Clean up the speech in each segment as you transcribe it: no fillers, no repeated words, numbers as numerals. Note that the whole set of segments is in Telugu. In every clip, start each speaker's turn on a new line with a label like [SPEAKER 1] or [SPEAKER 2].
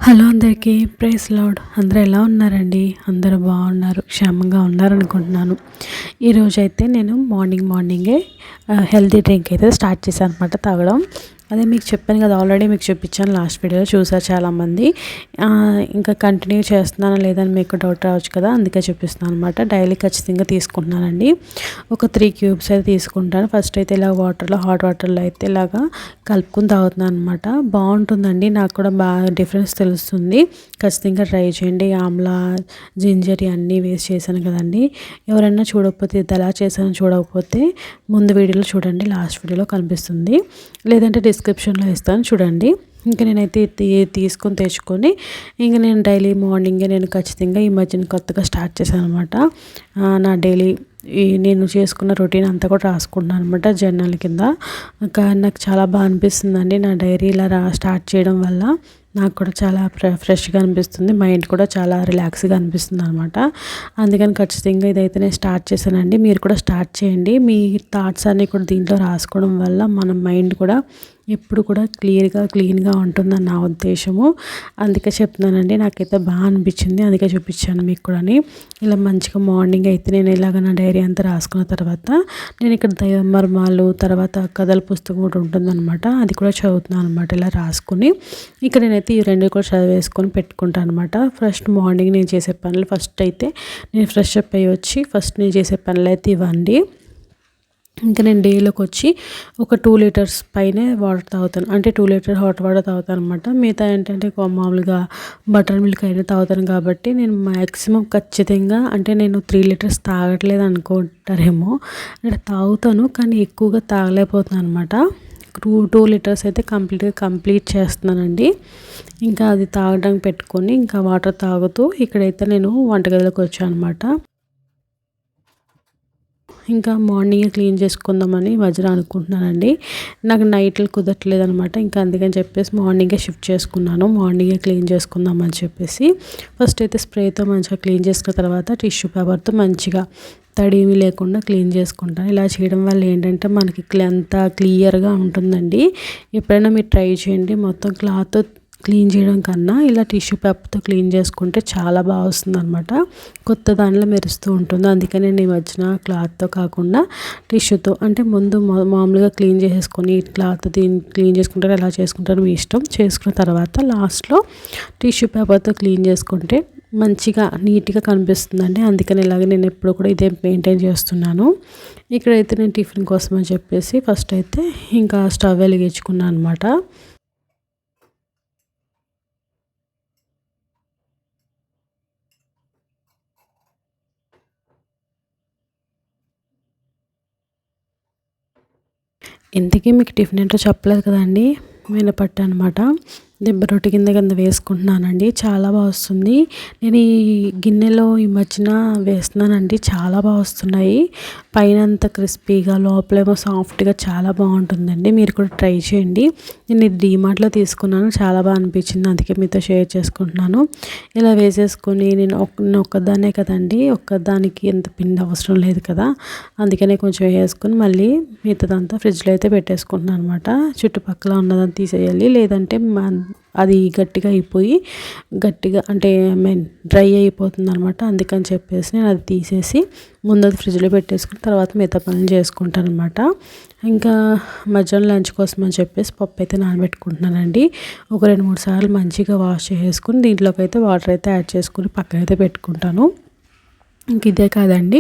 [SPEAKER 1] హలో అందరికీ ప్రైజ్ లార్డ్. అందరూ ఎలా ఉన్నారండి? అందరూ బాగున్నారు, క్షేమంగా ఉన్నారనుకుంటున్నాను. ఈరోజైతే నేను మార్నింగే హెల్తీ డ్రింక్ అయితే స్టార్ట్ చేశాను అనమాట తాగడం. అదే మీకు చెప్పాను కదా, ఆల్రెడీ మీకు చూపించాను, లాస్ట్ వీడియోలో చూసారు చాలామంది. ఇంకా కంటిన్యూ చేస్తున్నానా లేదని మీకు డౌట్ రావచ్చు కదా, అందుకే చూపిస్తున్నాను అనమాట. డైలీ ఖచ్చితంగా తీసుకుంటున్నానండి. ఒక 3 క్యూబ్స్ అయితే తీసుకుంటాను. ఫస్ట్ అయితే ఇలా హాట్ వాటర్లో అయితే ఇలాగా కలుపుకొని తాగుతున్నాను అనమాట. బాగుంటుందండి, నాకు కూడా బాగా డిఫరెన్స్ తెలుస్తుంది. ఖచ్చితంగా ట్రై చేయండి. ఆమ్లా, జింజర్ అన్నీ వేసి చేశాను కదండి. ఎవరైనా చూడకపోతే ఇది ఎలా చేశానో చూడకపోతే ముందు వీడియోలో చూడండి, లాస్ట్ వీడియోలో కనిపిస్తుంది, లేదంటే డిస్క్రిప్షన్లో ఇస్తాను చూడండి. ఇంకా నేనైతే తీసుకొని తెచ్చుకొని ఇంకా నేను డైలీ మార్నింగే నేను ఖచ్చితంగా ఈ మధ్యన కొత్తగా స్టార్ట్ చేశాను అనమాట. నా డైలీ నేను చేసుకున్న రొటీన్ అంతా కూడా రాసుకుంటున్నాను అనమాట జర్నల్ కింద. నాకు చాలా బాగా అనిపిస్తుందండి నా డైరీ ఇలా స్టార్ట్ చేయడం వల్ల. నాకు కూడా చాలా ఫ్రెష్గా అనిపిస్తుంది, మైండ్ కూడా చాలా రిలాక్స్గా అనిపిస్తుంది అనమాట. అందుకని ఖచ్చితంగా ఇదైతే నేను స్టార్ట్ చేశానండి. మీరు కూడా స్టార్ట్ చేయండి. మీ థాట్స్ అన్నీ కూడా దీంట్లో రాసుకోవడం వల్ల మన మైండ్ కూడా ఎప్పుడు కూడా క్లీన్గా ఉంటుందని నా ఉద్దేశము. అందుకే చెప్తున్నానండి, నాకైతే బాగా అనిపించింది, అందుకే చూపించాను మీకు కూడా. ఇలా మంచిగా మార్నింగ్ అయితే నేను ఇలాగ నా డైరీ అంతా రాసుకున్న తర్వాత నేను ఇక్కడ దైవమర్మాలు తర్వాత కథల పుస్తకం కూడా ఉంటుందన్నమాట, అది కూడా చదువుతున్నాను అనమాట. ఇలా రాసుకుని ఇక్కడ నేనైతే ఈ 2 కూడా చదివేసుకొని పెట్టుకుంటాను అనమాట. ఫస్ట్ మార్నింగ్ నేను చేసే పనులు, ఫస్ట్ అయితే నేను ఫ్రెష్ అప్ అయ్యి వచ్చి ఫస్ట్ నేను చేసే పనులు అయితే ఇవ్వండి. ఇంకా నేను డేలోకి వచ్చి ఒక 2 లీటర్స్ పైనే వాటర్ తాగుతాను, అంటే 2 లీటర్ హాట్ వాటర్ తాగుతాను అనమాట. మిగతా ఏంటంటే మామూలుగా బటర్ మిల్క్ అయినా తాగుతాను కాబట్టి నేను మ్యాక్సిమం ఖచ్చితంగా, అంటే నేను 3 లీటర్స్ తాగట్లేదు అనుకుంటారేమో, అంటే తాగుతాను కానీ ఎక్కువగా తాగలేకపోతున్నాను అనమాట. 2 లీటర్స్ అయితే కంప్లీట్ చేస్తున్నానండి. ఇంకా అది తాగడానికి పెట్టుకొని ఇంకా వాటర్ తాగుతూ ఇక్కడైతే నేను వంటగదిలోకి వచ్చాను అనమాట. ఇంకా మార్నింగే క్లీన్ చేసుకుందామని మధ్యలో అనుకుంటున్నానండి. నాకు నైట్లు కుదరట్లేదు అనమాట. ఇంకా అందుకని చెప్పేసి మార్నింగే షిఫ్ట్ చేసుకున్నాను. మార్నింగే క్లీన్ చేసుకుందామని చెప్పేసి ఫస్ట్ అయితే స్ప్రేతో మంచిగా క్లీన్ చేసుకున్న తర్వాత టిష్యూ పేపర్తో మంచిగా తడివి లేకుండా క్లీన్ చేసుకుంటాను. ఇలా చేయడం వల్ల ఏంటంటే మనకి అంతా క్లియర్గా ఉంటుందండి. ఎప్పుడైనా మీరు ట్రై చేయండి. మొత్తం క్లాత్ క్లీన్ చేయడం కన్నా ఇలా టిష్యూ పేపర్తో క్లీన్ చేసుకుంటే చాలా బాగా వస్తుంది అనమాట. కొత్త దానిలో మెరుస్తూ ఉంటుంది. అందుకని నేను ఈ మధ్యన క్లాత్తో కాకుండా టిష్యూతో, అంటే ముందు మామూలుగా క్లీన్ చేసేసుకొని క్లాత్ క్లీన్ చేసుకుంటారు, ఎలా చేసుకుంటారో మీ ఇష్టం. చేసుకున్న తర్వాత లాస్ట్లో టిష్యూ పేపర్తో క్లీన్ చేసుకుంటే మంచిగా నీట్గా కనిపిస్తుందండి. అందుకని ఇలాగ నేను ఎప్పుడు కూడా ఇదే మెయింటైన్ చేస్తున్నాను. ఇక్కడైతే నేను టిఫిన్ కోసం అని చెప్పేసి ఫస్ట్ అయితే ఇంకా స్టవ్ వెలిగించుకున్నాను అనమాట. ఇంతకీ మీకు టిఫిన్ ఏంటో చెప్పలేదు కదండి, మినపట్టు అనమాట. దెబ్బ రొట్టె కింద వేసుకుంటున్నానండి. చాలా బాగా వస్తుంది. నేను ఈ గిన్నెలో ఈ మధ్యన వేస్తున్నానండి, చాలా బాగా వస్తున్నాయి. పైన అంతా క్రిస్పీగా లోపలేమో సాఫ్ట్గా చాలా బాగుంటుందండి. మీరు కూడా ట్రై చేయండి. నేను ఇది డీమార్ట్లో తీసుకున్నాను, చాలా బాగా అనిపించింది, అందుకే మీతో షేర్ చేసుకుంటున్నాను. ఇలా వేసేసుకొని నేను ఒక్కదాన్నే కదండి, ఒక్కదానికి ఎంత పిండి అవసరం లేదు కదా, అందుకనే కొంచెం వేసుకొని మళ్ళీ మిగతాదంతా ఫ్రిడ్జ్లో అయితే పెట్టేసుకుంటున్నాను అనమాట. చుట్టుపక్కల ఉన్నదంతా తీసేయాలి, లేదంటే అది గట్టిగా అయిపోయి అంటే డ్రై అయిపోతుంది అనమాట. అందుకని చెప్పేసి నేను అది తీసేసి ముందు అది ఫ్రిడ్జ్లో పెట్టేసుకుని తర్వాత మిగతా పనులు చేసుకుంటాను అనమాట. ఇంకా మధ్యాహ్నం లంచ్ కోసం అని చెప్పేసి పప్పు అయితే నానబెట్టుకుంటున్నానండి. ఒక 2-3 సార్లు మంచిగా వాష్ చేసుకుని దీంట్లోకి అయితే వాటర్ అయితే యాడ్ చేసుకుని పక్కన అయితే పెట్టుకుంటాను. ఇంక ఇదే కాదండి,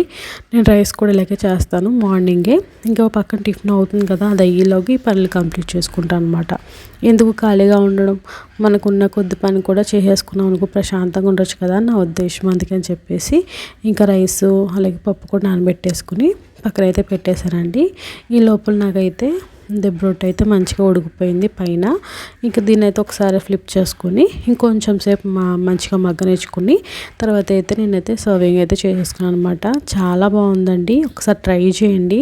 [SPEAKER 1] నేను రైస్ కూడా ఇలాగే చేస్తాను మార్నింగే. ఇంకా పక్కన టిఫిన్ అవుతుంది కదా, అది అయ్యేలోకి పనులు కంప్లీట్ చేసుకుంటాను అనమాట. ఎందుకు ఖాళీగా ఉండడం, మనకున్న కొద్ది పని కూడా చేసేసుకున్నాం అనుకో ప్రశాంతంగా ఉండొచ్చు కదా నా ఉద్దేశం. అందుకని చెప్పేసి ఇంకా రైసు అలాగే పప్పు కూడా నానబెట్టేసుకుని పక్కన అయితే పెట్టేశానండి. ఈ లోపల నాకైతే దెబ్బ రొట్టె అయితే మంచిగా ఉడికిపోయింది పైన. ఇంకా దీన్ని అయితే ఒకసారి ఫ్లిప్ చేసుకొని ఇంకొంచెం సేపు మంచిగా మగ్గనిచ్చుకుని తర్వాత అయితే నేనైతే సర్వింగ్ అయితే చేసేసుకున్నాను అనమాట. చాలా బాగుందండి, ఒకసారి ట్రై చేయండి.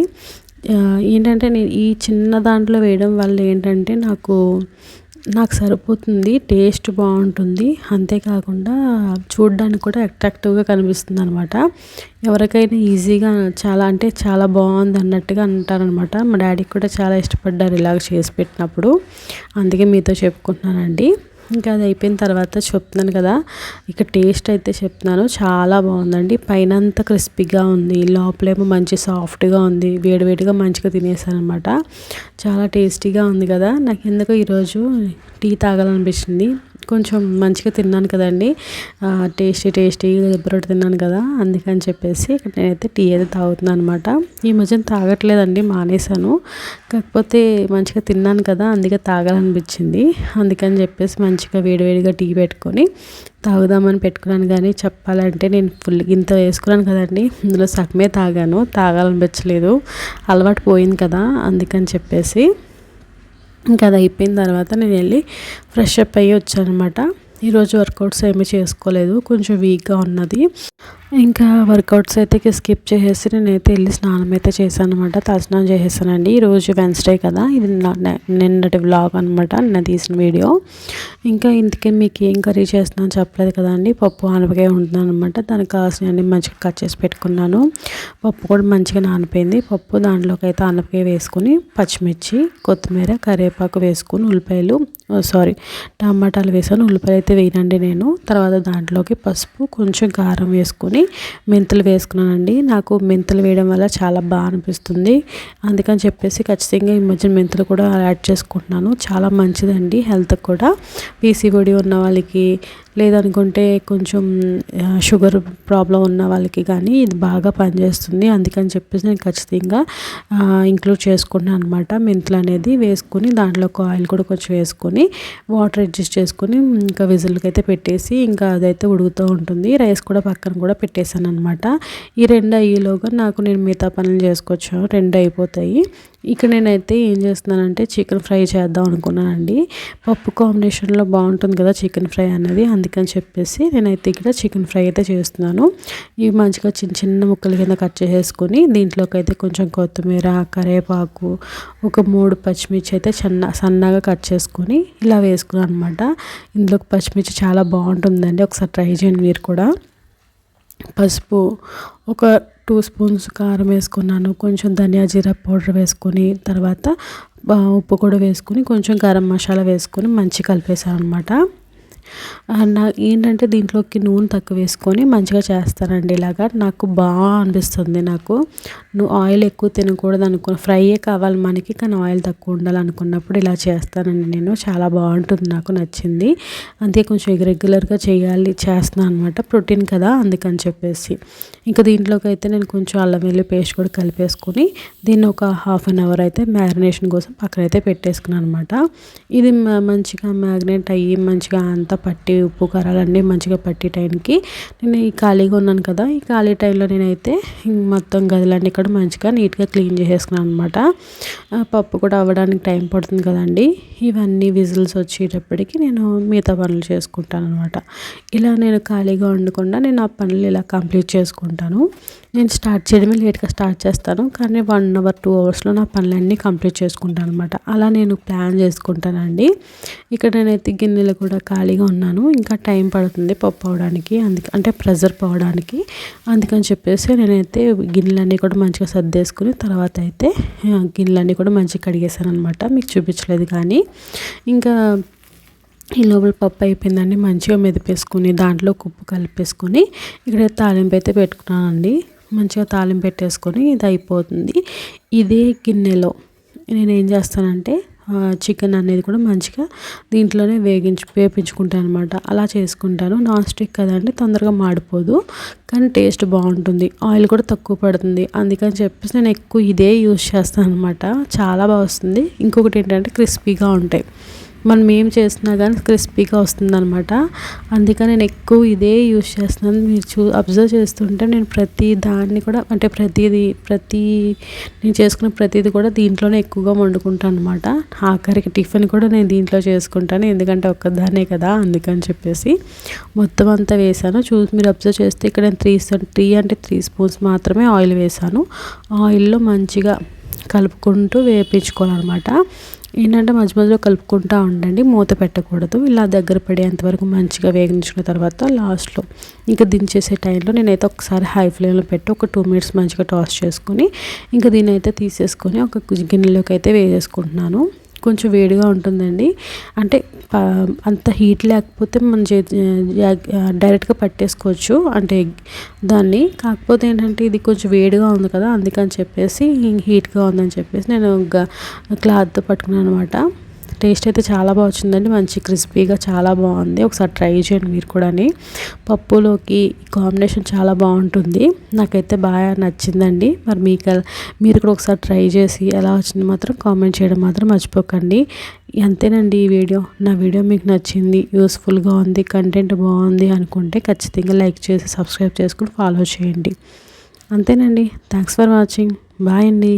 [SPEAKER 1] ఏంటంటే నేను ఈ చిన్న దాంట్లో వేయడం వల్ల ఏంటంటే నాకు సరిపోతుంది, టేస్ట్ బాగుంటుంది, అంతేకాకుండా చూడడానికి కూడా అట్రాక్టివ్గా కనిపిస్తుంది అనమాట. ఎవరికైనా ఈజీగా చాలా అంటే చాలా బాగుంది అన్నట్టుగా అంటారనమాట. మా డాడీకి కూడా చాలా ఇష్టపడ్డారు ఇలాగ చేసి పెట్టినప్పుడు, అందుకే మీతో చెప్పుకుంటున్నానండి. ఇంకా అది అయిపోయిన తర్వాత చెప్తున్నాను కదా, ఇక టేస్ట్ అయితే చెప్తున్నాను, చాలా బాగుందండి. పైన అంతా క్రిస్పీగా ఉంది, లోపలేమో మంచి సాఫ్ట్గా ఉంది. వేడివేడిగా మంచిగా తినేసాను అనమాట. చాలా టేస్టీగా ఉంది కదా. నాకు ఎందుకో ఈరోజు టీ తాగాలనిపించింది. కొంచెం మంచిగా తిన్నాను కదండి, టేస్టీగా దెబ్బరొట్టి తిన్నాను కదా, అందుకని చెప్పేసి ఇక్కడ నేనైతే టీ అయితే తాగుతున్నాను అనమాట. ఈ మధ్యన తాగట్లేదండి, మానేశాను. కాకపోతే మంచిగా తిన్నాను కదా, అందుకే తాగాలనిపించింది. అందుకని చెప్పేసి మంచిగా వేడివేడిగా టీ పెట్టుకొని తాగుదామని పెట్టుకున్నాను. కానీ చెప్పాలంటే నేను ఫుల్ ఇంత వేసుకున్నాను కదండి, ఇందులో సగమే తాగాను. తాగాలనిపించలేదు, అలవాటు పోయింది కదా, అందుకని చెప్పేసి ఇంకా అది అయిపోయిన తర్వాత నేను వెళ్ళి ఫ్రెష్ అప్ అయ్యి వచ్చాను అనమాట. ఈరోజు వర్కౌట్స్ ఏమీ చేసుకోలేదు, కొంచెం వీక్గా ఉన్నది. ఇంకా వర్కౌట్స్ అయితే స్కిప్ చేసేసి నేనైతే వెళ్ళి స్నానం అయితే చేశాను అనమాట. తలస్నానం చేసేసానండి. ఈరోజు వెన్స్డే కదా, ఇది నిన్నటి వ్లాగ్ అనమాట, నిన్న తీసిన వీడియో. ఇంకా ఇందుకే మీకు ఏం కర్రీ చేస్తున్నాను చెప్పలేదు కదండి. పప్పు ఆనపకాయ ఉంటున్నాను అనమాట. దానికి కావాల్సినవన్నీ మంచిగా కట్ చేసి పెట్టుకున్నాను. పప్పు కూడా మంచిగా నానిపోయింది. పప్పు దాంట్లోకి అయితే ఆనపకాయ వేసుకుని పచ్చిమిర్చి, కొత్తిమీర, కరివేపాకు వేసుకుని టమాటాలు వేసాను. ఉల్లిపాయలు అయితే వేయనండి నేను. తర్వాత దాంట్లోకి పసుపు, కొంచెం కారం వేసుకొని మెంతులు వేసుకున్నానండి. నాకు మెంతులు వేయడం వల్ల చాలా బాగా అనిపిస్తుంది. అందుకని చెప్పేసి ఖచ్చితంగా ఈ మధ్య మెంతులు కూడా యాడ్ చేసుకుంటున్నాను. చాలా మంచిదండి హెల్త్కి కూడా. పీసీఓడి ఉన్న వాళ్ళకి, లేదనుకుంటే కొంచెం షుగర్ ప్రాబ్లం ఉన్న వాళ్ళకి కానీ ఇది బాగా పనిచేస్తుంది. అందుకని చెప్పేసి నేను ఖచ్చితంగా ఇంక్లూడ్ చేసుకున్నాను అనమాట. మెంతులు అనేది వేసుకొని దాంట్లోకి ఆయిల్ కూడా కొంచెం వేసుకొని వాటర్ అడ్జస్ట్ చేసుకొని ఇంకా విజిల్కి అయితే పెట్టేసి ఇంకా అదైతే ఉడుకుతూ ఉంటుంది. రైస్ కూడా పక్కన కూడా పెట్టేశాను అనమాట. ఈ రెండు అయ్యేలోగా నేను మిగతా పనులు చేసుకోవచ్చు, రెండు అయిపోతాయి. ఇక్కడ నేనైతే ఏం చేస్తున్నానంటే చికెన్ ఫ్రై చేద్దాం అనుకున్నానండి. పప్పు కాంబినేషన్లో బాగుంటుంది కదా చికెన్ ఫ్రై అనేది, అందుకని చెప్పేసి నేనైతే ఇక్కడ చికెన్ ఫ్రై అయితే చేస్తున్నాను. ఇవి మంచిగా చిన్న చిన్న ముక్కల కింద కట్ చేసేసుకొని దీంట్లోకి అయితే కొంచెం కొత్తిమీర, కరివేపాకు, ఒక 3 పచ్చిమిర్చి అయితే సన్నగా కట్ చేసుకొని ఇలా వేసుకున్నాను అనమాట. ఇందులోకి పచ్చిమిర్చి చాలా బాగుంటుందండి, ఒకసారి ట్రై చేయండి మీరు కూడా. పసుపు, ఒక 2 స్పూన్స్ కారం వేసుకున్నాను. కొంచెం ధనియా జీరా పౌడర్ వేసుకొని తర్వాత ఉప్పు కూడా వేసుకొని కొంచెం గరం మసాలా వేసుకొని మంచిగా కలిపేసాను అనమాట. ఏంటంటే దీంట్లోకి నూనె తక్కువ వేసుకొని మంచిగా చేస్తానండి. ఇలాగా నాకు బాగా అనిపిస్తుంది. నువ్వు ఆయిల్ ఎక్కువ తినకూడదు అనుకున్న, ఫ్రైయే కావాలి మనకి, కానీ ఆయిల్ తక్కువ ఉండాలనుకున్నప్పుడు ఇలా చేస్తానండి నేను. చాలా బాగుంటుంది, నాకు నచ్చింది. అంతే కొంచెం రెగ్యులర్గా చేస్తున్నాను అనమాట, ప్రోటీన్ కదా, అందుకని చెప్పేసి. ఇంకా దీంట్లోకి అయితే నేను కొంచెం అల్లం వెల్లుల్లి పేస్ట్ కూడా కలిపేసుకొని దీన్ని ఒక 1/2 అవర్ అయితే మ్యారినేషన్ కోసం పక్కనైతే పెట్టేసుకున్నాను అనమాట. ఇది మంచిగా మ్యారినేట్ అయ్యి మంచిగా అంతా పట్టి ఉప్పు కారాలన్నీ మంచిగా పట్టి టైంకి నేను ఈ ఖాళీగా ఉన్నాను కదా, ఈ ఖాళీ టైంలో నేనైతే మొత్తం గదులన్నీ కూడా మంచిగా నీట్గా క్లీన్ చేసేసుకున్నాను అనమాట. పప్పు కూడా అవ్వడానికి టైం పడుతుంది కదండి. ఇవన్నీ విజిల్స్ వచ్చేటప్పటికి నేను మిగతా పనులు చేసుకుంటాను అనమాట. ఇలా నేను ఖాళీగా ఉండకుండా నేను ఆ పనులు ఇలా కంప్లీట్ చేసుకుంటాను. నేను స్టార్ట్ చేయడమే లేట్గా స్టార్ట్ చేస్తాను, కానీ 1 అవర్ 2 అవర్స్లో నా పనులన్నీ కంప్లీట్ చేసుకుంటాను అనమాట. అలా నేను ప్లాన్ చేసుకుంటానండి. ఇక్కడ నేనైతే గిన్నెలు కూడా ఖాళీగా ఉన్నాను, ఇంకా టైం పడుతుంది పప్పు అవడానికి, అంటే ప్రెజర్ పోవడానికి. అందుకని చెప్పేసి నేనైతే గిన్నెలన్నీ కూడా మంచిగా సర్దేసుకుని తర్వాత అయితే గిన్నెలన్నీ కూడా మంచిగా కడిగేసాను అనమాట. మీకు చూపించలేదు కానీ ఇంకా ఈ లోపల పప్పు అయిపోయిందండి. మంచిగా మెదిపేసుకుని దాంట్లో ఉప్పు కలిపేసుకొని ఇక్కడ తాలింపు అయితే పెట్టుకున్నానండి. మంచిగా తాలింపు పెట్టేసుకొని ఇది అయిపోతుంది. ఇదే గిన్నెలో నేను ఏం చేస్తానంటే చికెన్ అనేది కూడా మంచిగా దీంట్లోనే వేపించుకుంటాను అనమాట. అలా చేసుకుంటాను. నాన్ స్టిక్ కదండి, తొందరగా మాడిపోదు, కానీ టేస్ట్ బాగుంటుంది. ఆయిల్ కూడా తక్కువ పడుతుంది. అందుకని చెప్పేసి నేను ఎక్కువ ఇదే యూజ్ చేస్తాను అనమాట. చాలా బాగా వస్తుంది. ఇంకొకటి ఏంటంటే క్రిస్పీగా ఉంటాయి. మనం ఏం చేసినా కానీ క్రిస్పీగా వస్తుందన్నమాట. అందుకని నేను ఎక్కువ ఇదే యూజ్ చేస్తున్నాను. మీరు అబ్జర్వ్ చేస్తుంటే నేను ప్రతి దాన్ని కూడా, అంటే నేను చేసుకున్న ప్రతిదీ కూడా దీంట్లోనే ఎక్కువగా వండుకుంటాను అనమాట. ఆఖరికి టిఫిన్ కూడా నేను దీంట్లో చేసుకుంటాను, ఎందుకంటే ఒక్కదాన్నే కదా, అందుకని చెప్పేసి మొత్తం అంతా వేసాను. మీరు అబ్జర్వ్ చేస్తే ఇక్కడ నేను 3 స్పూన్స్ మాత్రమే ఆయిల్ వేసాను. ఆయిల్లో మంచిగా కలుపుకుంటూ వేపించుకోవాలన్నమాట. ఏంటంటే మధ్య మధ్యలో కలుపుకుంటూ ఉండండి, మూత పెట్టకూడదు. ఇలా దగ్గర పడేంతవరకు మంచిగా వేగించుకున్న తర్వాత లాస్ట్లో ఇంకా దించేసే టైంలో నేనైతే ఒకసారి హై ఫ్లేమ్లో పెట్టి ఒక 2 మినిట్స్ మంచిగా టాస్ చేసుకొని ఇంకా దీన్ని అయితే తీసేసుకొని ఒక గిన్నెలోకి అయితే వేసేసుకుంటున్నాను. కొంచెం వేడిగా ఉంటుందండి. అంటే అంత హీట్ లేకపోతే మన డైరెక్ట్గా పట్టేసుకోవచ్చు అంటే దాన్ని. కాకపోతే ఏంటంటే ఇది కొంచెం వేడిగా ఉంది కదా, అందుకని చెప్పేసి హీట్గా ఉందని చెప్పేసి నేను క్లాత్తో పట్టుకున్నాను అనమాట. టేస్ట్ అయితే చాలా బాగా వచ్చిందండి, మంచి క్రిస్పీగా చాలా బాగుంది. ఒకసారి ట్రై చేయండి మీరు కూడా. పప్పులోకి కాంబినేషన్ చాలా బాగుంటుంది, నాకైతే బాగా నచ్చిందండి. మరి మీరు కూడా ఒకసారి ట్రై చేసి ఎలా వచ్చింది మాత్రం కామెంట్ చేయడం మాత్రం మర్చిపోకండి. అంతేనండి ఈ వీడియో. నా వీడియో మీకు నచ్చింది, యూస్ఫుల్గా ఉంది, కంటెంట్ బాగుంది అనుకుంటే ఖచ్చితంగా లైక్ చేసి సబ్స్క్రైబ్ చేసుకుని ఫాలో చేయండి. అంతేనండి. Thanks for watching. బాయ్ అండి.